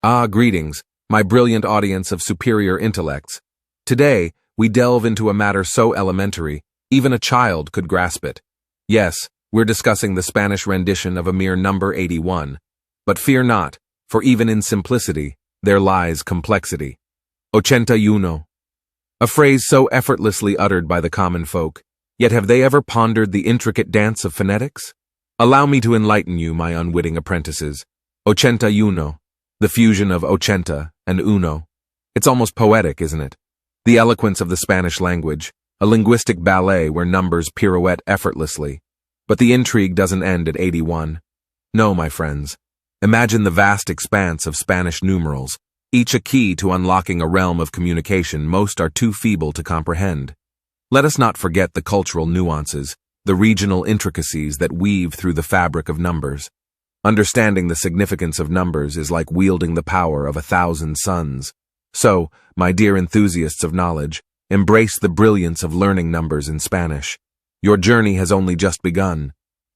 Greetings, my brilliant audience of superior intellects. Today, we delve into a matter so elementary, even a child could grasp it. Yes, we're discussing the Spanish rendition of a mere number 81. But fear not, for even in simplicity, there lies complexity. Ochenta. A phrase so effortlessly uttered by the common folk, yet have they ever pondered the intricate dance of phonetics? Allow me to enlighten you, my unwitting apprentices. Ochenta, the fusion of ochenta and uno. It's almost poetic, isn't it? The eloquence of the Spanish language, a linguistic ballet where numbers pirouette effortlessly. But the intrigue doesn't end at 81. No, my friends. Imagine the vast expanse of Spanish numerals, each a key to unlocking a realm of communication most are too feeble to comprehend. Let us not forget the cultural nuances, the regional intricacies that weave through the fabric of numbers. Understanding the significance of numbers is like wielding the power of 1,000 suns. So, my dear enthusiasts of knowledge, embrace the brilliance of learning numbers in Spanish. Your journey has only just begun.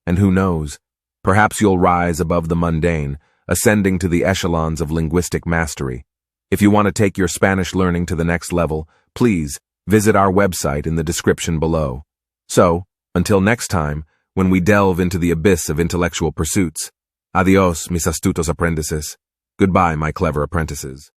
And who knows, perhaps you'll rise above the mundane, ascending to the echelons of linguistic mastery. If you want to take your Spanish learning to the next level, please visit our website in the description below. So, until next time, when we delve into the abyss of intellectual pursuits, adios, mis astutos aprendices. Goodbye, my clever apprentices.